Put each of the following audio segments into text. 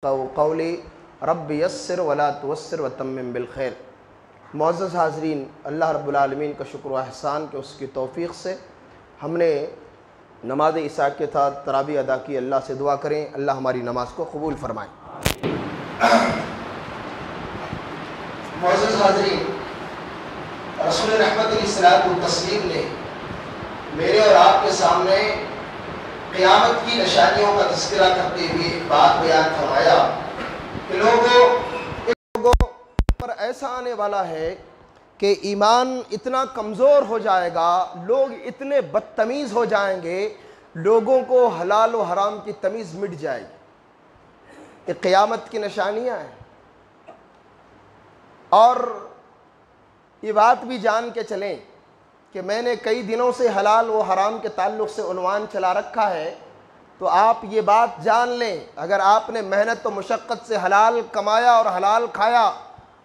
قولی رب یسر ولا توسر وتمم بالخیر۔ معزز حاضرین، اللہ رب العالمین کا شکر و احسان کہ اس کی توفیق سے ہم نے نماز عشاء کے ساتھ تراویح ادا کی۔ اللہ سے دعا کریں اللہ ہماری نماز کو قبول فرمائے۔ معزز حاضرین، رسول رحمت علیہ الصلوۃ والتسلیم نے میرے اور آپ کے سامنے قیامت کی نشانیوں کا تذکرہ کرتے ہوئے ایک بات بیان فرمایا کہ لوگوں پر ایسا آنے والا ہے کہ ایمان اتنا کمزور ہو جائے گا، لوگ اتنے بدتمیز ہو جائیں گے، لوگوں کو حلال و حرام کی تمیز مٹ جائے گی۔ یہ قیامت کی نشانیاں ہیں۔ اور یہ بات بھی جان کے چلیں کہ میں نے کئی دنوں سے حلال و حرام کے تعلق سے عنوان چلا رکھا ہے، تو آپ یہ بات جان لیں، اگر آپ نے محنت و مشقت سے حلال کمایا اور حلال کھایا،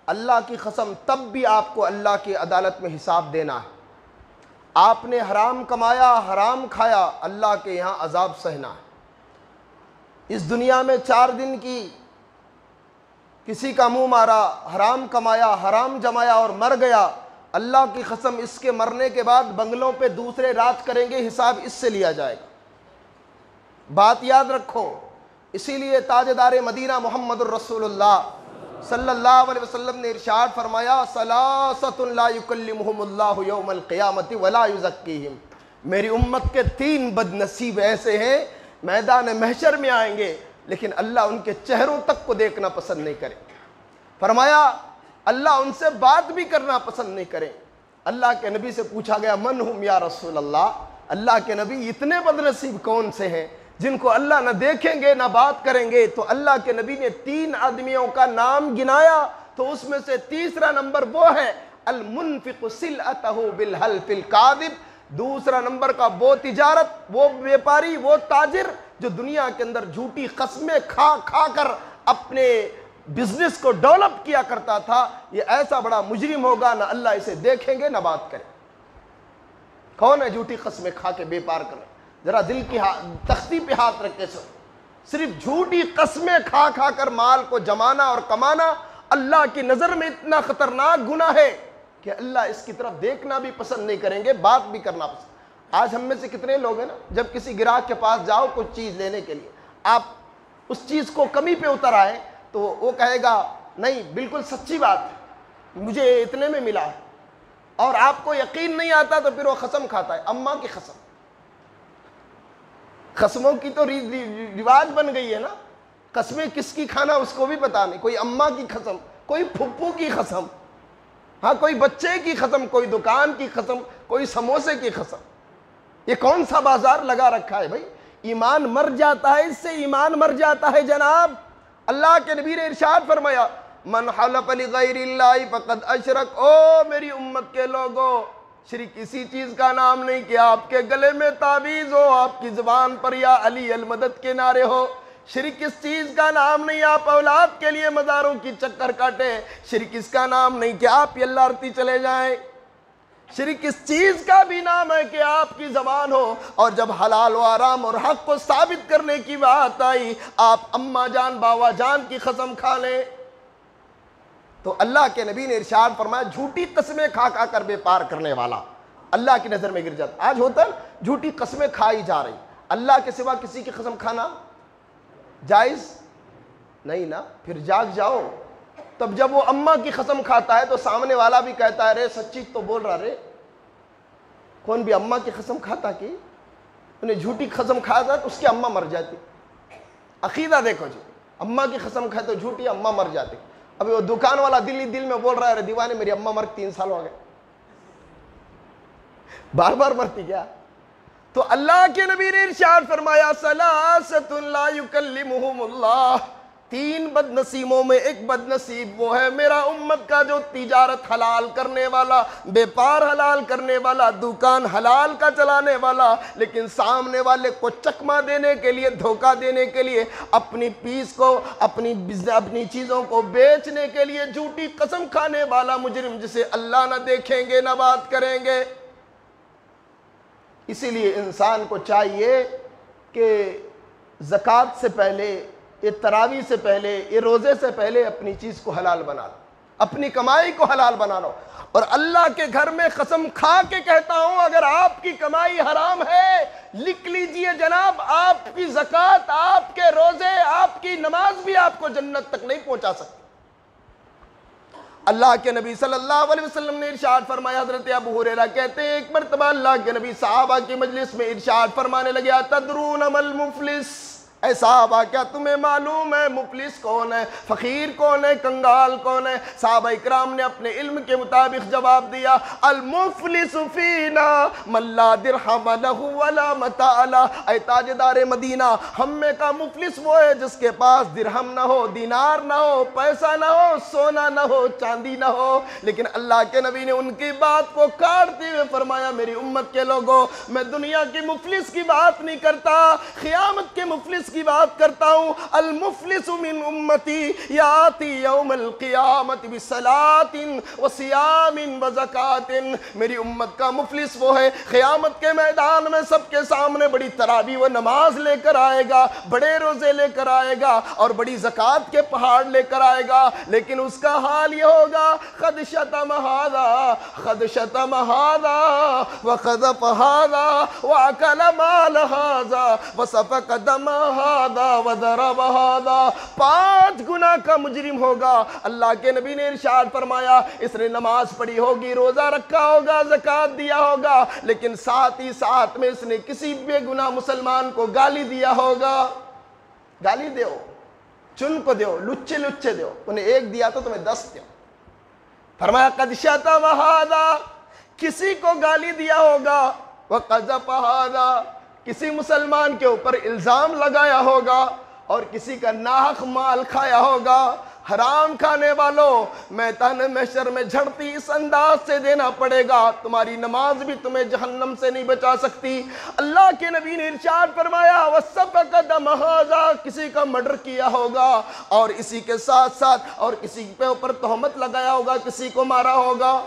اللہ کی قسم تب بھی آپ کو اللہ کی عدالت میں حساب دینا ہے۔ آپ نے حرام کمایا، حرام کھایا، اللہ کے یہاں عذاب سہنا ہے۔ اس دنیا میں 4 دن کی کسی کا منہ مارا، حرام کمایا، حرام جمایا اور مر گیا، اللہ کی قسم اس کے مرنے کے بعد بنگلوں پہ دوسرے راج کریں گے، حساب اس سے لیا جائے گا۔ بات یاد رکھو، اسی لیے تاجدار مدینہ محمد الرسول اللہ صلی اللہ علیہ وسلم نے ارشاد فرمایا ثلاثۃ لا یکلمہم اللہ یوم القیامۃ ولا یزکیہم۔ میری امت کے 3 بد نصیب ایسے ہیں، میدان محشر میں آئیں گے لیکن اللہ ان کے چہروں تک کو دیکھنا پسند نہیں کرے۔ فرمایا اللہ ان سے بات بھی کرنا پسند نہیں کریں۔ اللہ کے نبی سے پوچھا گیا من ہم یا رسول اللہ، اللہ کے نبی اتنے بد نصیب کون سے ہیں جن کو اللہ نہ دیکھیں گے نہ بات کریں گے؟ تو اللہ کے نبی نے 3 آدمیوں کا نام گنایا، تو اس میں سے تیسرا نمبر وہ ہے المنفق سلعتہ بالحلف الکاذب۔ دوسرا نمبر کا وہ تجارت، وہ بیپاری، وہ تاجر جو دنیا کے اندر جھوٹی قسمیں کھا کھا کر اپنے بزنس کو ڈیولپ کیا کرتا تھا، یہ ایسا بڑا مجرم ہوگا نہ اللہ اسے دیکھیں گے نہ بات کریں۔ کون ہے جھوٹی قسمیں کھا کے بیپار کر رہے؟ ذرا دل کی تختی پہ ہاتھ رکھ کے سو۔ صرف جھوٹی قسمیں کھا کھا کر مال کو جمانا اور کمانا اللہ کی نظر میں اتنا خطرناک گناہ ہے کہ اللہ اس کی طرف دیکھنا بھی پسند نہیں کریں گے، بات بھی کرنا پسند۔ آج ہم میں سے کتنے لوگ ہیں نا، جب کسی گراہک کے پاس جاؤ کچھ چیز لینے کے لیے، آپ اس چیز کو کمی پہ اتر آئے تو وہ کہے گا نہیں بالکل سچی بات ہے، مجھے اتنے میں ملا ہے، اور آپ کو یقین نہیں آتا تو پھر وہ قسم کھاتا ہے، اماں کی قسم۔ قسموں کی تو رواج بن گئی ہے نا، قسمیں کس کی کھانا اس کو بھی پتا نہیں، کوئی اماں کی قسم، کوئی پھپھو کی قسم، ہاں کوئی بچے کی قسم، کوئی دکان کی قسم، کوئی سموسے کی قسم۔ یہ کون سا بازار لگا رکھا ہے بھائی؟ ایمان مر جاتا ہے، اس سے ایمان مر جاتا ہے جناب۔ اللہ کے نبی نے ارشاد فرمایا من حلف لغیر اللہ فقد اشرک۔ او میری امت کے لوگوں، شرک کسی چیز کا نام نہیں کہ آپ کے گلے میں تعویذ ہو، آپ کی زبان پر یا علی المدد کے نعرے ہو۔ شرک اس چیز کا نام نہیں آپ اولاد کے لیے مزاروں کی چکر کاٹے۔ شرک اس کا نام نہیں کہ آپ یہ اللہ رتی چلے جائیں۔ شرک اس چیز کا بھی نام ہے کہ آپ کی زبان ہو، اور جب حلال و حرام اور حق کو ثابت کرنے کی بات آئی آپ اماں جان باوا جان کی قسم کھا لیں۔ تو اللہ کے نبی نے ارشاد فرمایا جھوٹی قسمیں کھا کھا کر بیپار کرنے والا اللہ کی نظر میں گر جاتا۔ آج ہوتا ہے جھوٹی قسمیں کھائی جا رہی، اللہ کے سوا کسی کی قسم کھانا جائز نہیں نا، پھر جاگ جاؤ۔ تب جب وہ اماں کی قسم کھاتا ہے تو سامنے والا بھی کہتا ہے رے سچی تو بول رہا رے۔ کون بھی اماں کی قسم کھاتا کہ انہیں جھوٹی قسم کھاتا تو اس کی اماں مر جاتی۔ عقیدہ دیکھو جی، اماں کی قسم کھائے تو جھوٹی اماں مر جاتی۔ ابھی وہ دکان والا دل ہی دل میں بول رہا ہے دیوانے میری اماں مر 3 سال ہو گئے، بار بار مرتی کیا؟ تو اللہ کے نبی نے ارشاد فرمایا ثلاثۃ لا یکلمہم اللہ۔ 3 بد نصیبوں میں ایک بد نصیب وہ ہے میرا امت کا جو تجارت حلال کرنے والا، بیپار حلال کرنے والا، دکان حلال کا چلانے والا، لیکن سامنے والے کو چکما دینے کے لیے، دھوکہ دینے کے لیے، اپنی پیس کو، اپنی چیزوں کو بیچنے کے لیے جھوٹی قسم کھانے والا مجرم جسے اللہ نہ دیکھیں گے نہ بات کریں گے۔ اسی لیے انسان کو چاہیے کہ زکوٰۃ سے پہلے یہ تراویح سے پہلے، یہ روزے سے پہلے اپنی چیز کو حلال بنا لو، اپنی کمائی کو حلال بنا لو۔ اور اللہ کے گھر میں قسم کھا کے کہتا ہوں، اگر آپ کی کمائی حرام ہے، لکھ لیجئے جناب، آپ کی زکوٰۃ، آپ کے روزے، آپ کی نماز بھی آپ کو جنت تک نہیں پہنچا سکتی۔ اللہ کے نبی صلی اللہ علیہ وسلم نے ارشاد فرمایا، حضرت ابو ہریرہ کہتے ہیں ایک مرتبہ اللہ کے نبی صحابہ کی مجلس میں ارشاد فرمانے لگے، تدرون مل مفلس، اے صحابہ کیا تمہیں معلوم ہے مفلس کون ہے، فقیر کون ہے، کنگال کون ہے؟ صحابہ اکرام نے اپنے علم کے مطابق جواب دیا، المفلس فینا من لا درہم لہ ولا متاع لہ، اے تاجدار مدینہ، ہم میں کا مفلس وہ ہے جس کے پاس درہم نہ ہو، دینار نہ ہو، پیسہ نہ ہو، سونا نہ ہو، چاندی نہ ہو۔ لیکن اللہ کے نبی نے ان کی بات کو کاٹتے ہوئے فرمایا، میری امت کے لوگوں، میں دنیا کے مفلس کی بات نہیں کرتا، قیامت کے مفلس کی بات کرتا ہوں۔ المفلس من امتی یاتی یوم القیامت بصلاۃ وصیام وزکوٰۃ، میری امت کا مفلس وہ ہے قیامت کے میدان میں سب کے سامنے بڑی تراویح و نماز لے کر آئے گا، بڑے روزے لے کر آئے گا اور بڑی زکوٰۃ کے پہاڑ لے کر آئے گا، لیکن اس کا حال یہ ہوگا، قد شتم ھذا قد شتم ھذا وقذف ھذا واکل مال ھذا وسفک دم ھذا وضرب ھذا، 5 گناہ کا مجرم ہوگا۔ اللہ کے نبی نے ارشاد فرمایا، اس نے نماز پڑھی ہوگی، روزہ رکھا ہوگا، زکوٰۃ دیا ہوگا، لیکن ساتھ ہی ساتھ میں اس نے کسی بے گناہ مسلمان کو گالی دیا ہوگا۔ گالی دیو، چن کو دیو، لچے لچے دیو، انہیں ایک دیا تو تمہیں 10 دیو۔ فرمایا قد شتم ھذا، کسی کو گالی دیا ہوگا، وقذف ھذا، کسی مسلمان کے اوپر الزام لگایا ہوگا، اور کسی کا ناحق مال کھایا ہوگا۔ حرام کھانے والوں، میدان محشر میں جھڑتی اس انداز سے دینا پڑے گا، تمہاری نماز بھی تمہیں جہنم سے نہیں بچا سکتی۔ اللہ کے نبی نے ارشاد فرمایا، وَسَفَكَ دَمَ هَذَا، کسی کا مرڈر کیا ہوگا، اور اسی کے ساتھ ساتھ اور کسی پہ اوپر تہمت لگایا ہوگا، کسی کو مارا ہوگا۔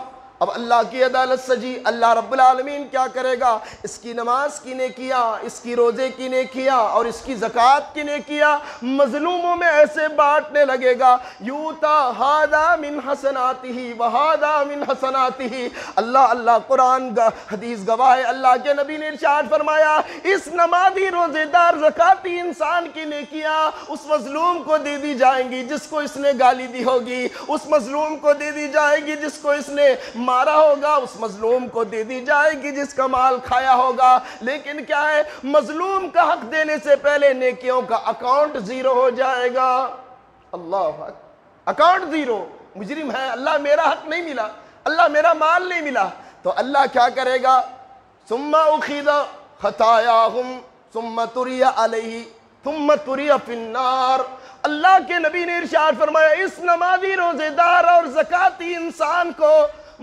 اب اللہ کی عدالت سجی، اللہ رب العالمین کیا کرے گا؟ اس کی نماز کی نیکیاں، اس کی روزے کی نیکیاں اور اس کی زکوٰۃ کی نیکیاں مظلوموں میں ایسے بانٹنے لگے گا، یوتا ھذا من حسناتہ وھذا من حسناتہ۔ اللہ قرآن حدیث گواہ ہے، اللہ کے نبی نے ارشاد فرمایا، اس نمازی روزے دار زکاتی انسان کی نیکیاں اس مظلوم کو دے دی جائیں گی جس کو اس نے گالی دی ہوگی، اس مظلوم کو دے دی جائے گی جس کو اس نے مارا ہوگا، اس مظلوم کو دے دی جائے گی جس کا مال کھایا ہوگا۔ لیکن کیا ہے، مظلوم کا حق دینے سے پہلے نیکیوں کا اکاؤنٹ 0 ہو جائے گا۔ اللہ اکاؤنٹ 0، مجرم ہے، اللہ میرا حق نہیں ملا، اللہ میرا مال نہیں ملا، تو اللہ کیا کرے گا؟ ثم اخذ خطاياهم ثم تري عليه ثم تري في النار۔ اللہ کے نبی نے ارشاد فرمایا، اس نمازی روزے دار اور زکاتی انسان کو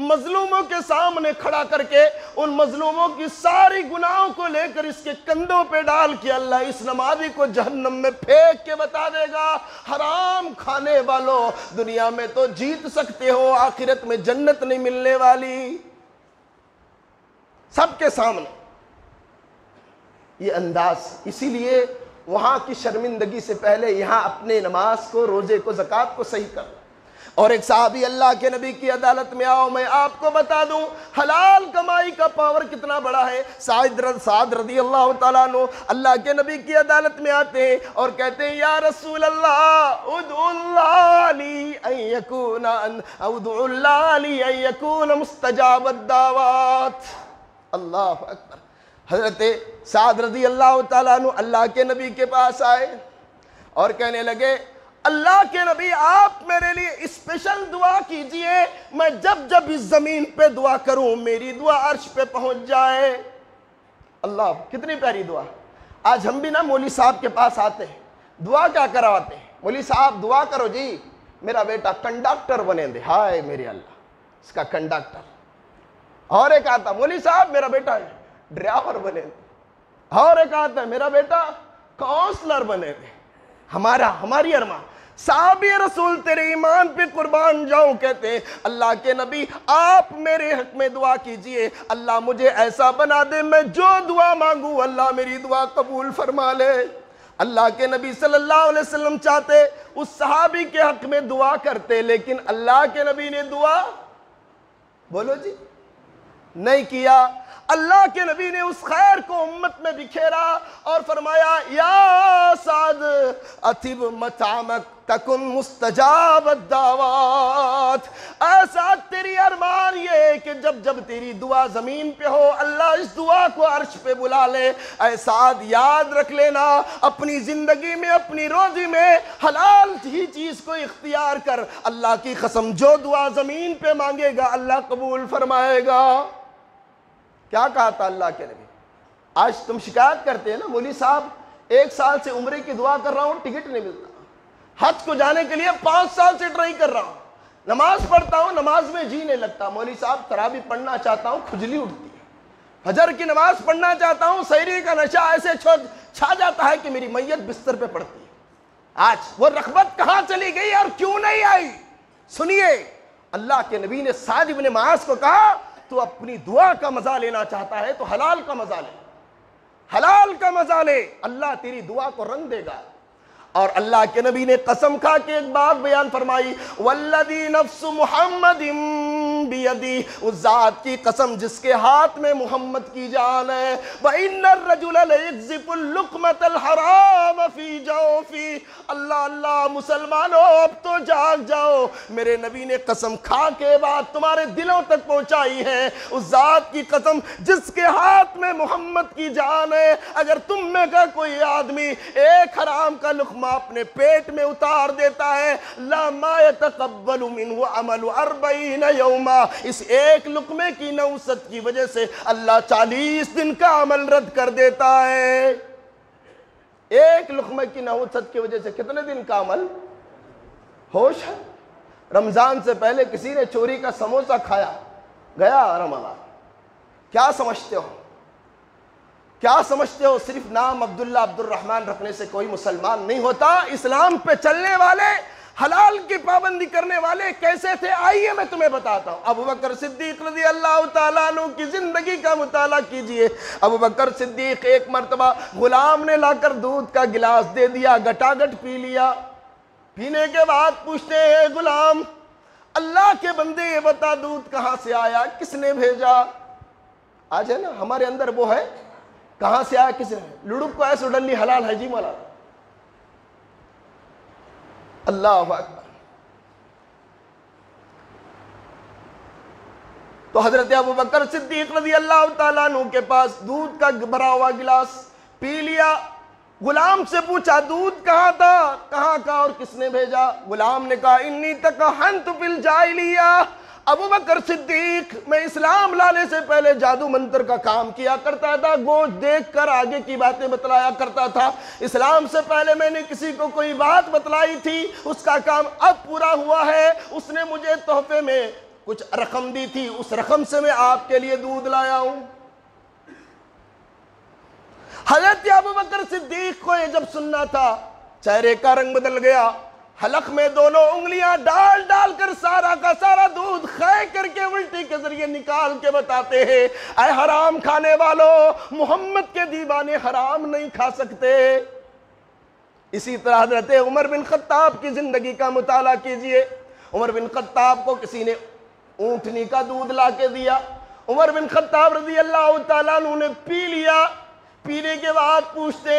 مظلوموں کے سامنے کھڑا کر کے ان مظلوموں کی ساری گناہوں کو لے کر اس کے کندھوں پہ ڈال کے اللہ اس نمازی کو جہنم میں پھینک کے بتا دے گا، حرام کھانے والوں، دنیا میں تو جیت سکتے ہو، آخرت میں جنت نہیں ملنے والی۔ سب کے سامنے یہ انداز، اسی لیے وہاں کی شرمندگی سے پہلے یہاں اپنے نماز کو، روزے کو، زکوٰۃ کو صحیح کر۔ اور ایک صحابی اللہ کے نبی کی عدالت میں آؤ، میں آپ کو بتا دوں حلال کمائی کا پاور کتنا بڑا ہے۔ سعد رضی اللہ تعالیٰ عنہ اللہ کے نبی کی عدالت میں آتے ہیں اور کہتے ہیں، یا رسول اللہ ادعو اللہ لی ان یکون مستجاب الدعوات۔ اللہ اکبر۔ حضرت سعد رضی اللہ تعالیٰ عنہ اللہ کے نبی کے پاس آئے اور کہنے لگے، اللہ کے نبی آپ میرے لیے اسپیشل دعا کیجئے، میں جب جب اس زمین پہ دعا کروں میری دعا عرش پہ پہنچ جائے۔ اللہ، کتنی پیاری دعا۔ آج ہم بھی نا مولوی صاحب کے پاس آتے ہیں، دعا کیا کرواتے ہیں؟ مولوی صاحب دعا کرو جی میرا بیٹا کنڈکٹر بنے دے۔ ہائے میرے اللہ، اس کا کنڈکٹر۔ اور ایک آتا، مولوی صاحب میرا بیٹا ڈرائیور بنے دے۔ اور ایک آتا ہے، میرا بیٹا کاؤنسلر بنے دے۔ ہماری ارمان، صحابی رسول تیرے ایمان پہ قربان جاؤں کہتے ہیں، اللہ کے نبی آپ میرے حق میں دعا کیجئے، اللہ مجھے ایسا بنا دے میں جو دعا مانگوں اللہ میری دعا قبول فرما لے۔ اللہ کے نبی صلی اللہ علیہ وسلم چاہتے اس صحابی کے حق میں دعا کرتے، لیکن اللہ کے نبی نے دعا بولو جی نہیں کیا۔ اللہ کے نبی نے اس خیر کو امت میں بکھیرا اور فرمایا یا سعد اطب مطعمک تکن مستجاب الدعوات، اے سعد تیری ارمان یہ ہے کہ جب جب تیری دعا زمین پہ ہو اللہ اس دعا کو عرش پہ بلا لے۔ اے سعد یاد رکھ لینا اپنی زندگی میں اپنی روزی میں حلال ہی چیز کو اختیار کر، اللہ کی قسم جو دعا زمین پہ مانگے گا اللہ قبول فرمائے گا۔ کیا کہا تھا اللہ کے نبی؟ آج تم شکایت کرتے ہیں نا مولوی صاحب 1 سال سے عمرے کی دعا کر رہا ہوں ٹکٹ نہیں ملتا، حج کو جانے کے لیے 5 سال سے ٹرائی کر رہا ہوں، نماز پڑھتا ہوں نماز میں جی نہیں لگتا، مولوی صاحب تراویح پڑھنا چاہتا ہوں کھجلی اٹھتی ہے، فجر کی نماز پڑھنا چاہتا ہوں سحری کا نشہ ایسے چھا جاتا ہے کہ میری میت بستر پہ پڑتی ہے۔ آج وہ رغبت کہاں چلی گئی اور کیوں نہیں آئی؟ سنیے، اللہ کے نبی نے سعد بن معاذ کو کہا تو اپنی دعا کا مزہ لینا چاہتا ہے تو حلال کا مزہ لے، حلال کا مزہ لے، اللہ تیری دعا کو رنگ دے گا۔ اور اللہ کے نبی نے قسم کھا کے ایک بات بیان فرمائی، والذی نفس محمد بیدی، اس ذات کی قسم جس کے ہاتھ میں محمد کی جان ہے، وَإِنَّ الرَّجُلَ لَيَكْذِفُ اللُّقْمَةَ الْحَرَامَ فِي جَوْفِهِ۔ اللہ اللہ مسلمانوں اب تو جاگ جاؤ، میرے نبی نے قسم کھا کے بات تمہارے دلوں تک پہنچائی ہے، اس ذات کی قسم جس کے ہاتھ میں محمد کی جان ہے، اگر تم میں کا کوئی آدمی ایک حرام کا لقمہ اپنے پیٹ میں اتار دیتا ہے، لا ما يتقبل منه عمل 40 یوما، اس ایک لقمے کی نوست کی وجہ سے اللہ 40 دن کا عمل رد کر دیتا ہے۔ ایک لقمے کی نوست کی وجہ سے کتنے دن کا عمل؟ ہوش ہے؟ رمضان سے پہلے کسی نے چوری کا سموسا کھایا، گیا رمضان، کیا سمجھتے ہو؟ کیا سمجھتے ہو صرف نام عبداللہ عبد الرحمن رکھنے سے کوئی مسلمان نہیں ہوتا؟ اسلام پہ چلنے والے حلال کی پابندی کرنے والے کیسے تھے؟ آئیے میں تمہیں بتاتا ہوں۔ ابو بکر صدیق رضی اللہ تعالیٰ عنہ کی زندگی کا مطالعہ کیجئے۔ ابو بکر صدیق ایک مرتبہ غلام نے لا کر دودھ کا گلاس دے دیا، گٹا گٹ پی لیا، پینے کے بعد پوچھتے ہیں غلام اللہ کے بندے یہ بتا دودھ کہاں سے آیا، کس نے بھیجا؟ آج ہے نا ہمارے اندر وہ ہے کہاں سے آیا کس نے، لڑک کو ایسے ڈلی حلال ہے جی مولا۔ اللہ اکبر۔ تو حضرت ابو بکر صدیق رضی اللہ تعالیٰ عنہ کے پاس دودھ کا بھرا ہوا گلاس پی لیا، غلام سے پوچھا دودھ کہاں تھا، کہاں کا اور کس نے بھیجا؟ غلام نے کہا انی تکہنت فی الجاہلیہ، ابو بکر صدیق میں اسلام لانے سے پہلے جادو منتر کا کام کیا کرتا تھا، گوشت دیکھ کر آگے کی باتیں بتلایا کرتا تھا، اسلام سے پہلے میں نے کسی کو کوئی بات بتلائی تھی، اس کا کام اب پورا ہوا ہے، اس نے مجھے تحفے میں کچھ رقم دی تھی، اس رقم سے میں آپ کے لیے دودھ لایا ہوں۔ حضرت ابو بکر صدیق کو یہ جب سننا تھا چہرے کا رنگ بدل گیا، حلق میں دونوں انگلیاں ڈال ڈال کر سارا کا سارا دودھ خے کر کے الٹی کے ذریعے نکال کے بتاتے ہیں اے حرام کھانے والوں، محمد کے دیوانے حرام نہیں کھا سکتے۔ اسی طرح حضرت عمر بن خطاب کی زندگی کا مطالعہ کیجئے۔ عمر بن خطاب کو کسی نے اونٹنی کا دودھ لا کے دیا، عمر بن خطاب رضی اللہ تعالیٰ عنہ نے پی لیا، پینے کے بعد پوچھتے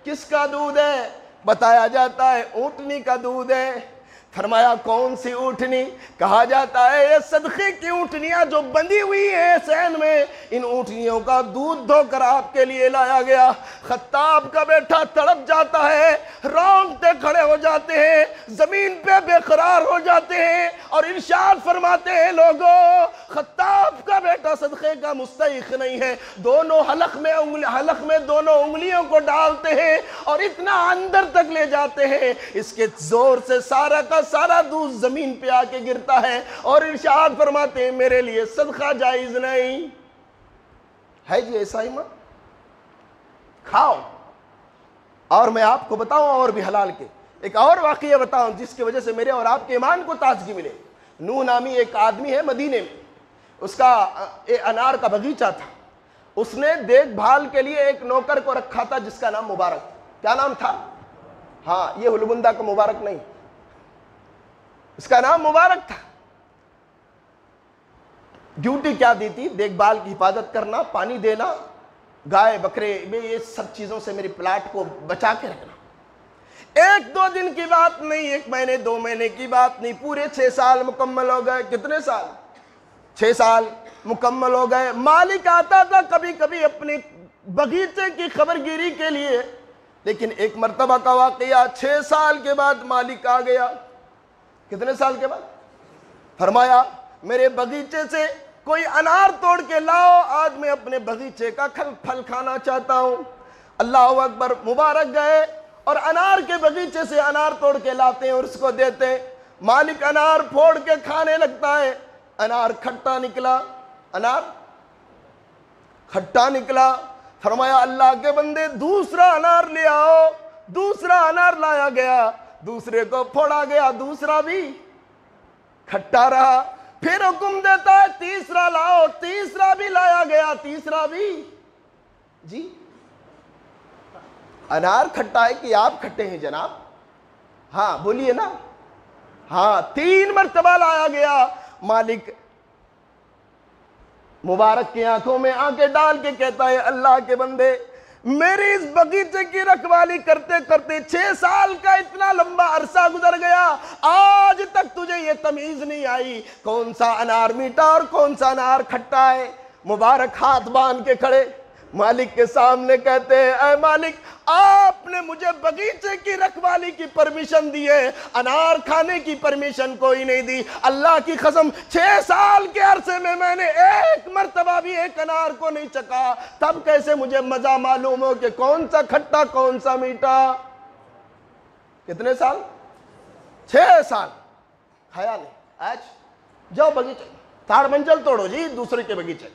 کس کا دودھ ہے؟ بتایا جاتا ہے اونٹنی کا دودھ ہے۔ فرمایا کون سی اونٹنی؟ کہا جاتا ہے یہ صدقے کی اونٹنیاں جو بندھی ہوئی ہیں سین میں، ان اونٹنیوں کا دودھ دھو کر آپ کے لیے لایا گیا۔ خطاب کا بیٹا تڑپ جاتا ہے، رونگٹے کھڑے ہو جاتے ہیں، زمین پہ بے قرار ہو جاتے ہیں اور ارشاد فرماتے ہیں لوگوں خطاب کا بیٹا صدقے کا مستحق نہیں ہے۔ دونوں حلق میں دونوں انگلیوں کو ڈالتے ہیں اور اتنا اندر تک لے جاتے ہیں، اس کے زور سے سارا کا سارا دودھ زمین پہ آ کے گرتا ہے اور ارشاد فرماتے ہیں میرے لیے صدقہ جائز نہیں ہے جی۔ ایسا ہی مت کھاؤ۔ اور میں آپ کو بتاؤں اور بھی حلال کے ایک اور واقعہ بتاؤں جس کی وجہ سے میرے اور آپ کے ایمان کو تازگی ملے۔ نوح نامی ایک آدمی ہے مدینے میں، اس کا انار کا باغیچہ تھا، اس نے دیکھ بھال کے لیے ایک نوکر کو رکھا تھا جس کا نام مبارک تھا۔ کیا نام تھا؟ ہاں یہ ہلگندہ کا مبارک نہیں، اس کا نام مبارک تھا۔ ڈیوٹی کیا دی تھی؟ دیکھ بھال کی حفاظت کرنا، پانی دینا، گائے بکرے میں یہ سب چیزوں سے میری پلاٹ کو بچا کے رکھنا۔ ایک دو دن کی بات نہیں، ایک مہینے دو مہینے کی بات نہیں، پورے 6 سال مکمل ہو گئے۔ کتنے سال؟ 6 سال مکمل ہو گئے۔ مالک آتا تھا کبھی کبھی اپنے بغیچے کی خبر گیری کے لیے، لیکن ایک مرتبہ کا واقعہ 6 سال کے بعد مالک آ گیا۔ کتنے سال کے بعد؟ فرمایا میرے بغیچے سے کوئی انار توڑ کے لاؤ، آج میں اپنے بغیچے کا پھل کھانا چاہتا ہوں۔ اللہ اکبر، مبارک گئے اور انار کے بغیچے سے انار توڑ کے لاتے ہیں اور اس کو دیتے ہیں۔ مالک انار پھوڑ کے کھانے لگتا ہے، انار کھٹا نکلا، انار کھٹا نکلا۔ فرمایا اللہ کے بندے دوسرا انار لے آؤ، دوسرا انار لایا گیا، دوسرے کو پھوڑا گیا، دوسرا بھی کھٹا رہا۔ پھر حکم دیتا ہے تیسرا لاؤ، تیسرا بھی لایا گیا، تیسرا بھی۔ جی انار کھٹا ہے کہ آپ کھٹے ہیں جناب؟ ہاں بولیے نا۔ ہاں 3 مرتبہ لایا گیا۔ مالک مبارک کی آنکھوں میں آنکھیں ڈال کے کہتا ہے اللہ کے بندے میری اس بغیچے کی رکھوالی کرتے کرتے 6 سال کا اتنا لمبا عرصہ گزر گیا، آج تک تجھے یہ تمیز نہیں آئی کون سا انار میٹھا اور کون سا انار کھٹا ہے۔ مبارک ہاتھ باندھ کے کھڑے مالک کے سامنے کہتے ہیں اے مالک آپ نے مجھے بغیچے کی رکھوالی کی پرمیشن دی ہے، انار کھانے کی پرمیشن کوئی نہیں دی۔ اللہ کی قسم 6 سال کے عرصے میں میں نے ایک مرتبہ بھی ایک انار کو نہیں چکھا، تب کیسے مجھے مزہ معلوم ہو کہ کون سا کھٹا کون سا میٹھا؟ کتنے سال؟ 6 سال کھایا نہیں۔ آج جاؤ بغیچے، تاڑ منجل توڑو جی، دوسرے کے بغیچے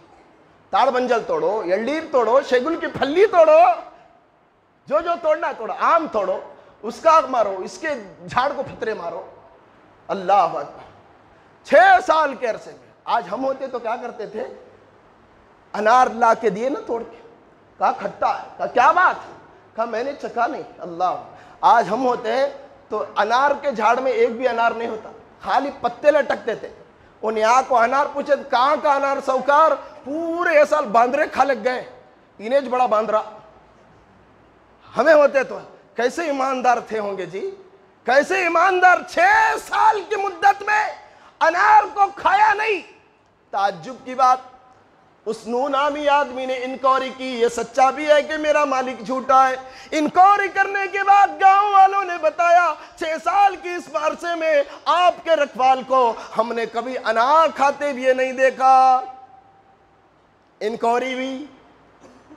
تاڑ منجل توڑو، یلڈیر توڑو، شیگل کی پھلی توڑو، جو جو توڑنا ہے توڑو، آم توڑو، اس کا آگ مارو، اس کے جھاڑ کو پھترے مارو۔ اللہ اکبر 6 سال کے عرصے میں۔ آج ہم ہوتے تو کیا کرتے تھے؟ انار لا کے دیے نا توڑ کے، کہا کھٹا ہے، کہا کیا بات، کہا میں نے چکھا نہیں۔ اللہ آج ہم ہوتے ہیں تو انار کے جھاڑ میں ایک بھی انار نہیں ہوتا، خالی پتے لٹکتے تھے۔ ان یہاں کو انار پوچھے کہاں کا انار سوکار؟ پورے سال باندرے کھا لگ گئے، تینیج بڑا باندرا۔ ہمیں ہوتے تو کیسے ایماندار تھے ہوں گے جی، کیسے ایماندار۔ 6 سال کی مدت میں انار کو کھایا نہیں۔ تعجب کی بات، اس نامی آدمی نے انکوائری کی، یہ سچا بھی ہے کہ میرا مالک جھوٹا ہے۔ انکوائری کرنے کے بعد گاؤں والوں نے بتایا 6 سال کی اس عرصے میں آپ کے رکھوال کو ہم نے کبھی انار کھاتے بھی نہیں دیکھا۔ انکوائری بھی،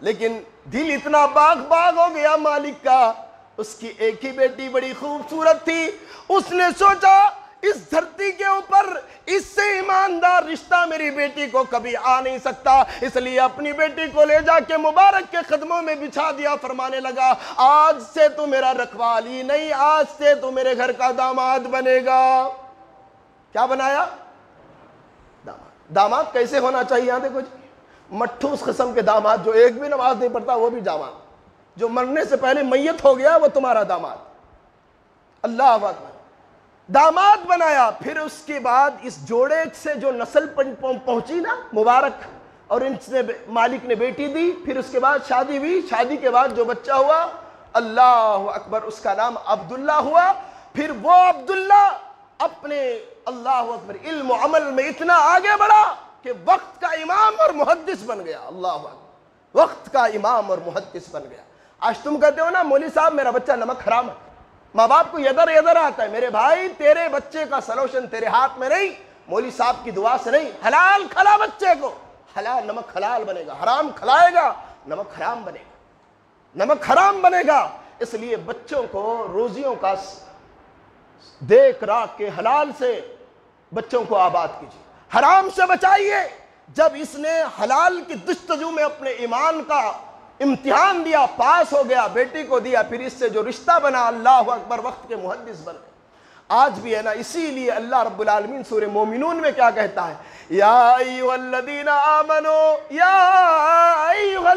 لیکن دل اتنا باغ باغ ہو گیا مالک کا۔ اس کی ایک ہی بیٹی بڑی خوبصورت تھی، اس نے سوچا اس دھرتی کے اوپر اس سے ایماندار رشتہ میری بیٹی کو کبھی آ نہیں سکتا، اس لیے اپنی بیٹی کو لے جا کے مبارک کے قدموں میں بچھا دیا۔ فرمانے لگا آج سے تو میرا رکھوالی نہیں، آج سے تو میرے گھر کا داماد بنے گا۔ کیا بنایا؟ داماد۔ داماد کیسے ہونا چاہیے؟ یہاں دیکھو جی، مٹھوس قسم کے داماد، جو ایک بھی نماز نہیں پڑھتا وہ بھی داماد، جو مرنے سے پہلے میت ہو گیا وہ تمہارا داماد۔ اللہ اکبر، داماد بنایا۔ پھر اس کے بعد اس جوڑے سے جو نسل پہنچی نا مبارک، اور ان سے مالک نے بیٹی دی، پھر اس کے بعد شادی ہوئی، شادی کے بعد جو بچہ ہوا اللہ اکبر اس کا نام عبداللہ ہوا۔ پھر وہ عبداللہ اپنے اللہ اکبر علم و عمل میں اتنا آگے بڑھا کہ وقت کا امام اور محدث بن گیا۔ اللہ اکبر، وقت کا امام اور محدث بن گیا۔ آج تم کہتے ہو نا مولوی صاحب میرا بچہ نمک حرام ہے، ماں باپ کو یدر آتا ہے، میرے بھائی تیرے بچے کا سلوشن تیرے ہاتھ میں نہیں، مولوی صاحب کی دعا سے نہیں۔ حلال کھلا بچے کو، حلال نمک حلال بنے گا، حرام کھلائے گا نمک حرام بنے گا، نمک حرام بنے گا۔ اس لیے بچوں کو روزیوں کا دیکھ راکھ کے حلال سے بچوں کو آباد کیجیے، حرام سے بچائیے۔ جب اس نے حلال کی جستجو میں اپنے ایمان کا امتحان دیا، پاس ہو گیا، بیٹی کو دیا، پھر اس سے جو رشتہ بنا اللہ اکبر وقت کے محدث بن گئے۔ آج بھی ہے نا. اسی لیے اللہ رب العالمین سورہ مومنون میں کیا کہتا ہے؟ یا ایھا الذین آمنوا یا ایھا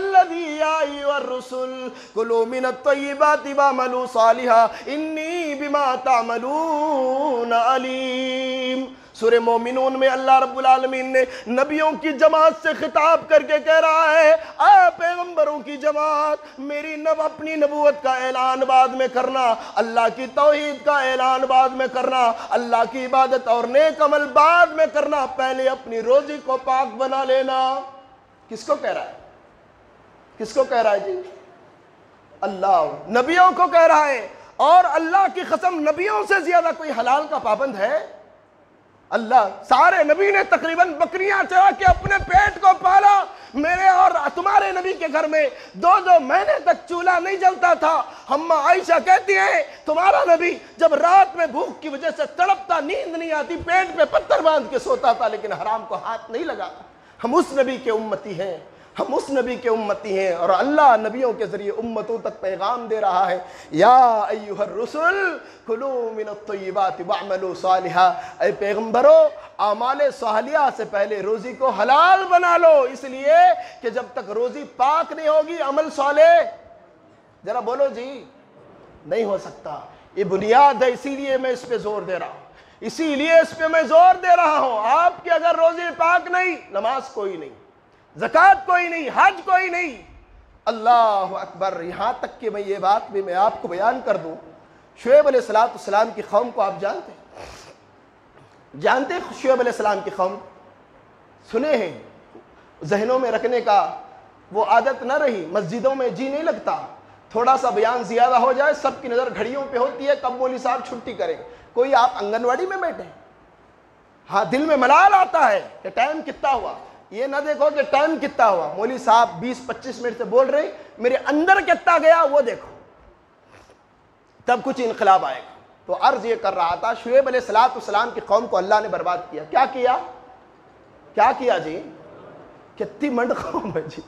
الرسل کلوا من الطیبات واعملوا صالحا انی بما تعملون علیم. سورہ مومنون میں اللہ رب العالمین نے نبیوں کی جماعت سے خطاب کر کے کہہ رہا ہے اے پیغمبروں کی جماعت، میری اپنی نبوت کا اعلان بعد میں کرنا، اللہ کی توحید کا اعلان بعد میں کرنا، اللہ کی عبادت اور نیک عمل بعد میں کرنا، پہلے اپنی روزی کو پاک بنا لینا. کس کو کہہ رہا ہے؟ کس کو کہہ رہا ہے جی؟ اللہ نبیوں کو کہہ رہا ہے. اور اللہ کی قسم نبیوں سے زیادہ کوئی حلال کا پابند ہے؟ اللہ سارے نبی نے تقریباً بکریاں چرا کے اپنے پیٹ کو پالا. میرے اور تمہارے نبی کے گھر میں 2 مہینے تک چولہا نہیں جلتا تھا. ہم عائشہ کہتی ہیں تمہارا نبی جب رات میں بھوک کی وجہ سے تڑپتا، نیند نہیں آتی، پیٹ پہ پتھر باندھ کے سوتا تھا لیکن حرام کو ہاتھ نہیں لگاتا. ہم اس نبی کے امتی ہیں، ہم اس نبی کے امتی ہیں. اور اللہ نبیوں کے ذریعے امتوں تک پیغام دے رہا ہے یا ایھا الرسل کلوا من الطیبات واعملوا صالحا. اے پیغمبرو، اعمال صالحہ سے پہلے روزی کو حلال بنا لو، اس لیے کہ جب تک روزی پاک نہیں ہوگی عمل صالح ذرا بولو جی نہیں ہو سکتا. یہ بنیاد ہے، اسی لیے میں اس پہ زور دے رہا ہوں، اسی لیے اس پہ میں زور دے رہا ہوں. آپ کی اگر روزی پاک نہیں، نماز کوئی نہیں، زکوٰۃ کوئی نہیں، حج کوئی نہیں. اللہ اکبر. یہاں تک کہ میں یہ بات بھی میں آپ کو بیان کر دوں، شعیب علیہ السلام کی قوم کو آپ جانتے ہیں شعیب علیہ السلام کی قوم سنے ہیں، ذہنوں میں رکھنے کا وہ عادت نہ رہی. مسجدوں میں جی نہیں لگتا، تھوڑا سا بیان زیادہ ہو جائے سب کی نظر گھڑیوں پہ ہوتی ہے کب مولوی صاحب چھٹی کریں. کوئی آپ آنگن واڑی میں بیٹھے، ہاں دل میں ملال آتا ہے کہ ٹائم کتنا ہوا. یہ نہ دیکھو کہ ٹائم کتنا ہوا، مولوی صاحب 20-25 منٹ سے بول رہے، میرے اندر کتنا گیا وہ دیکھو، تب کچھ انقلاب آئے گا. تو عرض یہ کر رہا تھا شعیب علیہ السلام کی قوم کو اللہ نے برباد کیا. کیا کیا جی؟ کتنی منڈ قوم ہے جی.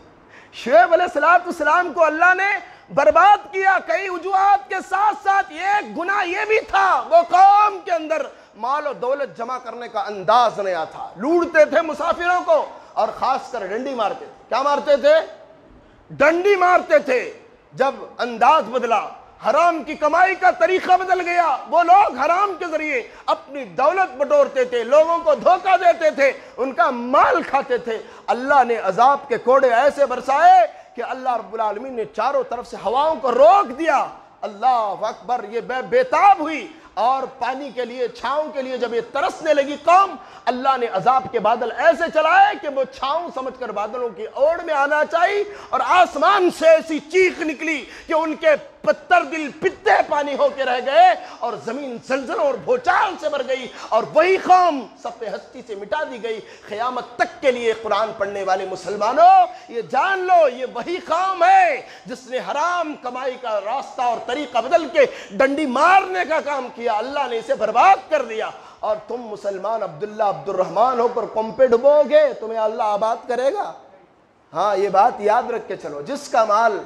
شعیب علیہ السلام کو اللہ نے برباد کیا. کئی وجوہات کے ساتھ ساتھ ایک گناہ یہ بھی تھا، وہ قوم کے اندر مال و دولت جمع کرنے کا انداز نیا تھا. لوٹتے تھے مسافروں کو اور خاص کر ڈنڈی مارتے تھے. کیا مارتے تھے؟ ڈنڈی مارتے تھے. جب انداز بدلا، حرام کی کمائی کا طریقہ بدل گیا، وہ لوگ حرام کے ذریعے اپنی دولت بٹورتے تھے، لوگوں کو دھوکہ دیتے تھے، ان کا مال کھاتے تھے. اللہ نے عذاب کے کوڑے ایسے برسائے کہ اللہ رب العالمین نے چاروں طرف سے ہواؤں کو روک دیا. اللہ اکبر. یہ بےتاب ہوئی اور پانی کے لیے، چھاؤں کے لیے جب یہ ترسنے لگی قوم، اللہ نے عذاب کے بادل ایسے چلائے کہ وہ چھاؤں سمجھ کر بادلوں کی اوڑ میں آنا چاہیے، اور آسمان سے ایسی چیخ نکلی کہ ان کے پتھر دل پتے پانی ہو کے رہ گئے اور زمین زلزلوں اور بھوچال سے بھر گئی، اور وہی قوم صف ہستی سے مٹا دی گئی. قیامت تک کے لیے قرآن پڑھنے والے مسلمانوں یہ جان لو، یہ وہی قوم ہے جس نے حرام کمائی کا راستہ اور طریقہ بدل کے ڈنڈی مارنے کا کام کیا. اللہ نے اسے برباد کر دیا. اور تم مسلمان عبداللہ عبد الرحمن ہو کر قوم پہ ڈبو گے، تمہیں اللہ آباد کرے گا. ہاں یہ بات یاد رکھ کے چلو، جس کا مال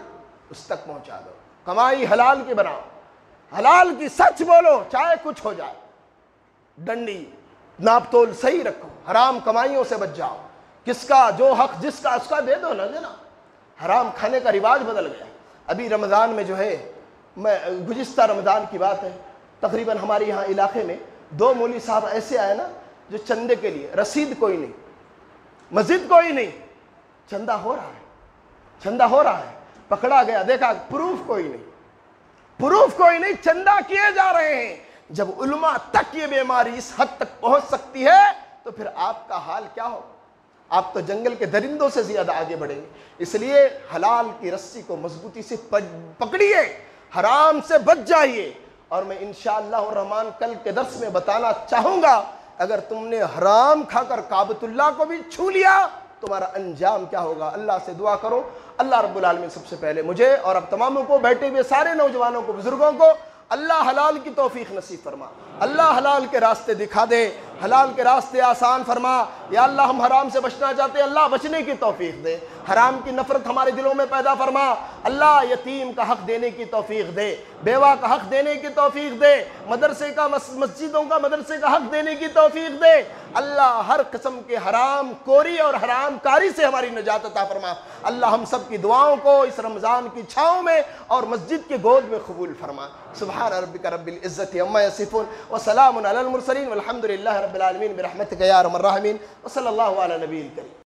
اس تک پہنچا دو. کمائی حلال کی بناؤ، حلال کی سچ بولو چاہے کچھ ہو جائے. ڈنڈی ناپ تول صحیح رکھو، حرام کمائیوں سے بچ جاؤ. کس کا جو حق جس کا اس کا دے دو نہ دینا. حرام کھانے کا رواج بدل گیا. ابھی رمضان میں جو ہے، میں گزشتہ رمضان کی بات ہے، تقریباً ہمارے یہاں علاقے میں 2 مولوی صاحب ایسے آئے نا جو چندے کے لیے، رسید کوئی نہیں، مسجد کوئی نہیں، چندہ ہو رہا ہے، پکڑا گیا، دیکھا پروف کوئی نہیں، چندہ کیے جا رہے ہیں. جب علماء تک یہ بیماری اس حد تک پہنچ سکتی ہے تو پھر آپ کا حال کیا ہو؟ آپ تو جنگل کے درندوں سے زیادہ آگے بڑھیں گے. اس لیے حلال کی رسی کو مضبوطی سے پکڑیے، حرام سے بچ جائیے. اور میں انشاءاللہ الرحمن کل کے درس میں بتانا چاہوں گا، اگر تم نے حرام کھا کر کعبۃ اللہ کو بھی چھو لیا تمہارا انجام کیا ہوگا. اللہ سے دعا کرو، اللہ رب العالمین سب سے پہلے مجھے اور اب تماموں کو، بیٹھے ہوئے سارے نوجوانوں کو، بزرگوں کو اللہ حلال کی توفیق نصیب فرما. اللہ حلال کے راستے دکھا دے، حلال کے راستے آسان فرما. یا اللہ ہم حرام سے بچنا چاہتے ہیں، اللہ بچنے کی توفیق دے، حرام کی نفرت ہمارے دلوں میں پیدا فرما، اللہ یتیم کا حق دینے کی توفیق دے، بیوہ کا حق دینے کی توفیق دے، مدرسے کا مسجدوں کا مدرسے کا حق دینے کی توفیق دے، اللہ ہر قسم کے حرام کوری اور حرام کاری سے ہماری نجات عطا فرما، اللہ ہم سب کی دعاؤں کو اس رمضان کی چھاؤں میں اور مسجد کے گود میں قبول فرما۔ سبحان ربک رب العزت عما یصفون وسلام علی المرسلین والحمد للہ رب العالمین برحمتک یا ارحم الراحمین وصلی اللہ علی نبی الکریم۔